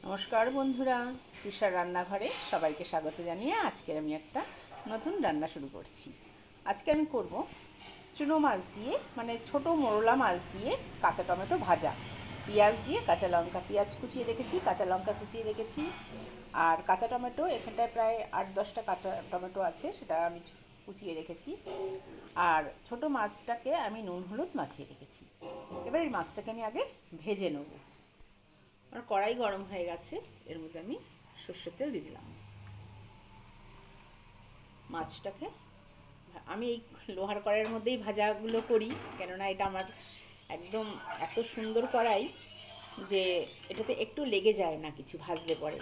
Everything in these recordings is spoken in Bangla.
নমস্কার বন্ধুরা, তৃষার রান্নাঘরে সবাইকে স্বাগত জানিয়ে আজকের আমি একটা নতুন রান্না শুরু করছি। আজকে আমি করব চুনো মাছ দিয়ে, মানে ছোট মোরলা মাছ দিয়ে কাঁচা টমেটো ভাজা, পেঁয়াজ দিয়ে কাঁচা লঙ্কা, পেঁয়াজ কুচিয়ে রেখেছি, কাঁচা লঙ্কা কুচিয়ে রেখেছি, আর কাঁচা টমেটো এখানটায় প্রায় 8-10টা কাঁচা টমেটো আছে, সেটা আমি কুচিয়ে রেখেছি। আর ছোট মাছটাকে আমি নুন হলুদ মাখিয়ে রেখেছি। এবার এই মাছটাকে আমি আগে ভেজে নেব। আর কড়াই গরম হয়ে গেছে, এর মধ্যে আমি সর্ষের তেল দিয়ে দিলাম। মাছটাকে আমি এই লোহার কড়াইয়ের মধ্যেই ভাজাগুলো করি, কেননা এটা আমার একদম এত সুন্দর কড়াই যে এটাতে একটু লেগে যায় না কিছু ভাজলে পরে।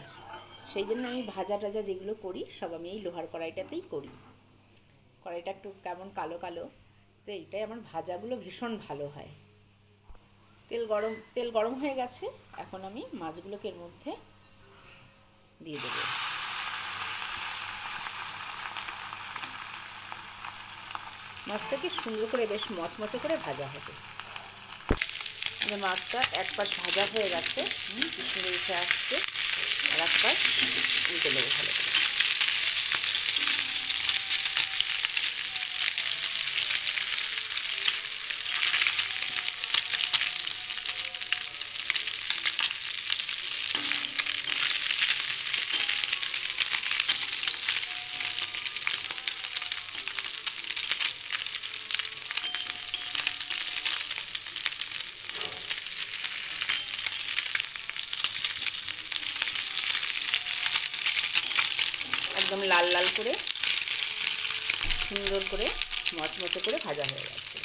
সেই জন্য আমি ভাজা টাজা যেগুলো করি সব আমি এই লোহার কড়াইটাতেই করি। কড়াইটা একটু কেমন কালো কালো, তো এইটাই আমার ভাজাগুলো ভীষণ ভালো হয়। তেল গরম হয়ে গেছে, এখন আমি মাছগুলোকে এর মধ্যে দিয়ে দেবো। মাছটাকে সুন্দর করে বেশ মচমচে করে ভাজা হবে। মাছটা এক পাশ ভাজা হয়ে গেছে, সুন্দর উঠে আসছে, আর এক পাশ উল্টে দেবো ভালো করে। একদম লাল লাল করে সুন্দর করে মচমচে করে ভাজা হয়ে গেছে।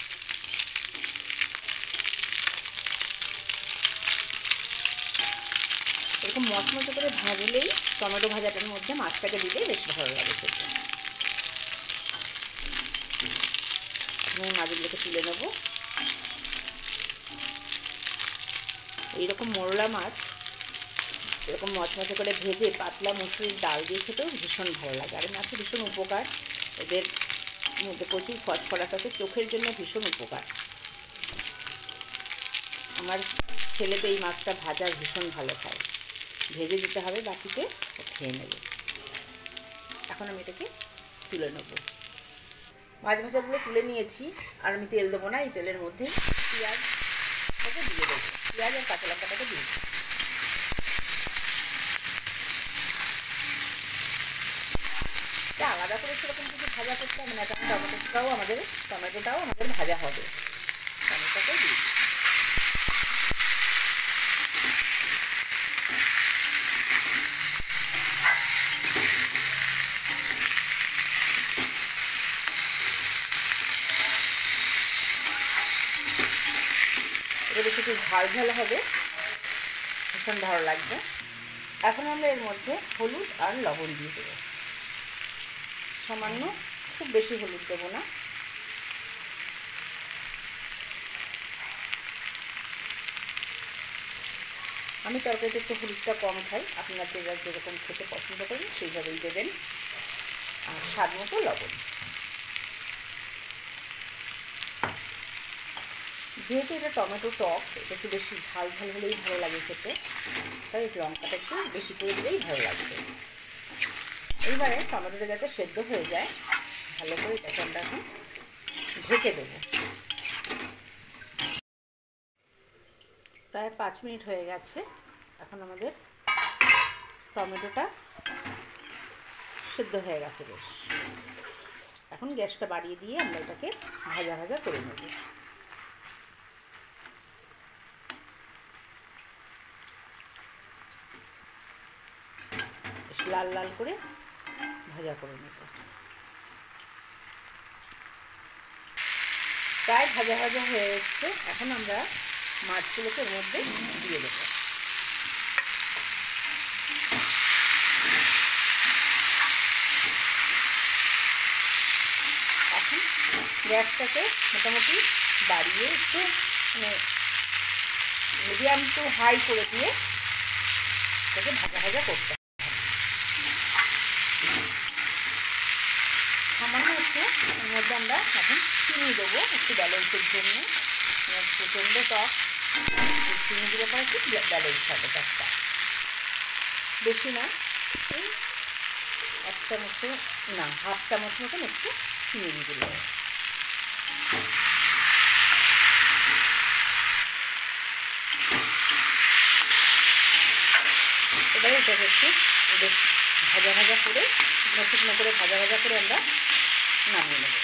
এরকম মচমচে করে ভাজলেই টমেটো ভাজাটার মধ্যে মাছটাকে দিলে বেশ ভালো লাগে খেতে। আমি মাছগুলোকে তুলে নেব। এইরকম মোরলা মাছ এরকম মচমচে করে ভেজে পাতলা মুসুরির ডাল দিয়ে খেতেও ভীষণ ভালো লাগে। আর মাছে ভীষণ উপকার, এদের মধ্যে প্রচুর ফসফরাস আছে, চোখের জন্য ভীষণ উপকার। আমার ছেলে তো এই মাছটা ভাজা ভীষণ ভালো খায়। ভেজে দিতে হবে, বাকিতে খেয়ে নেবে। এখন আমি এটাকে তুলে নেব। মাছ ভাজাগুলো তুলে নিয়েছি, আর আমি তেল দেবো না, এই তেলের মধ্যে পেঁয়াজটাকে দিয়ে দেবো। পেঁয়াজ আর কাঁচা লঙ্কাটাকে দিয়ে দেবো। আলাদা করে সেরকম কিছু ভাজা করতে হবে না, কারণ টমেটোটাও আমাদের ভাজা হবে। টমেটোটাকেও দিই। এটা বেশি একটু ঝাল ঝাল হবে, ভীষণ ভালো লাগবে। এখন আমরা এর মধ্যে হলুদ আর লবণ দিয়ে দেবো সামান্য, খুব বেশি হলুদ দেবো না। আমি তরকারিতে একটু হলুদটা কম খাই, আপনারা যেরকম খেতে পছন্দ করেন সেইভাবেই দেবেন। আর স্বাদ মতো লবণ। যেহেতু এটা টমেটো টক, এটা একটু বেশি ঝাল ঝাল হলেই ভালো লাগে খেতে, তাই লঙ্কাটা একটু বেশি করে দিলেই ভালো লাগবে। এইবারে টমেটোটা যাতে সেদ্ধ হয়ে যায় ভালো করে, এটাকে আমরা এখন ঢেকে দেবো। প্রায় 5 মিনিট হয়ে গেছে। এখন আমাদের টমেটোটা সেদ্ধ হয়ে গেছে বেশ। এখন গ্যাসটা বাড়িয়ে দিয়ে আমরা এটাকে ভাজা ভাজা করে নেব। বেশ লাল লাল করে ভাজা করে নেব। প্রায় ভাজা ভাজা হয়ে এসছে, এখন আমরা মাছগুলোকে এর মধ্যে দিয়ে দেবো। এখন গ্যাসটাকে মোটামুটি বাড়িয়ে একটু মিডিয়াম টু হাই করে দিয়ে এটাকে ভাজা ভাজা করতে হবে। সামান্য একটু এর মধ্যে আমরা এখন চিনি দেবো একটু ব্যালেন্সের জন্য। প্রচণ্ড টক, চিনি দিলে পরে একটু ব্যালেন্স হবে টকটা। বেশি না, এই 1 চামচ না, 1/2 চামচ মতন একটু চিনি দিয়ে দিলাম। এবারে এটাকে একটু ভাজা ভাজা করে, শুকনো করে ভাজা ভাজা করে আমরা নামিয়ে নেব।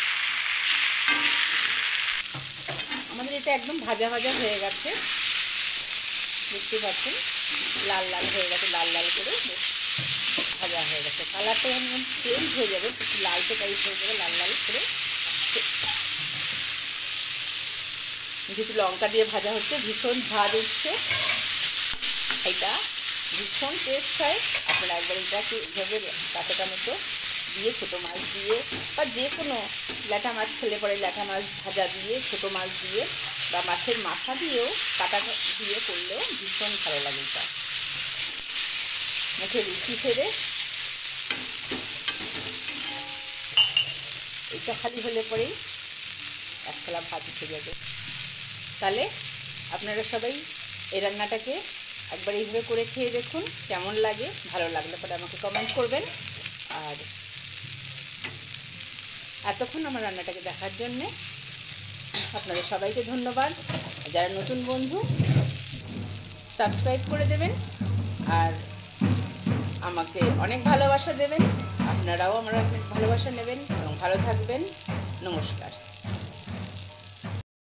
আমাদের এটা একদম ভাজা ভাজা হয়ে গেছে, দেখতে পাচ্ছেন লাল লাল হয়ে গেছে, লাল লাল করে বেশ ভাজা হয়ে গেছে। কালারটা যেমন চেঞ্জ হয়ে যাবে, একটু লালচে টাইপ হয়ে যাবে, লাল লাল করে। যেহেতু লঙ্কা দিয়ে ভাজা হচ্ছে, ভীষণ ঝাঁজ উঠছে, এটা ভীষণ টেস্ট হয়। আপনারা একবার এটাকে এইভাবে কাঁচা টমেটো দিয়ে, ছোটো মাছ দিয়ে, বা যে কোনো ল্যাটা মাছ খেলে পরে ল্যাটা মাছ ভাজা দিয়ে, ছোটো মাছ দিয়ে, বা মাছের মাথা দিয়েও কাটা দিয়ে করলেও ভীষণ ভালো লাগে। এটা মুখে রুচি ফেরে, এটা খালি হলে পরেই এক থালা ভাত উঠে যাবে। তাহলে আপনারা সবাই এই রান্নাটাকে একবার এইভাবে করে খেয়ে দেখুন, কেমন লাগে। ভালো লাগলে পরে আমাকে কমেন্ট করবেন। আর এতক্ষণ আমার রান্নাটাকে দেখার জন্যে আপনাদের সবাইকে ধন্যবাদ। যারা নতুন বন্ধু, সাবস্ক্রাইব করে দেবেন আর আমাকে অনেক ভালোবাসা দেবেন। আপনারাও আমার অনেক ভালোবাসা নেবেন এবং ভালো থাকবেন। নমস্কার।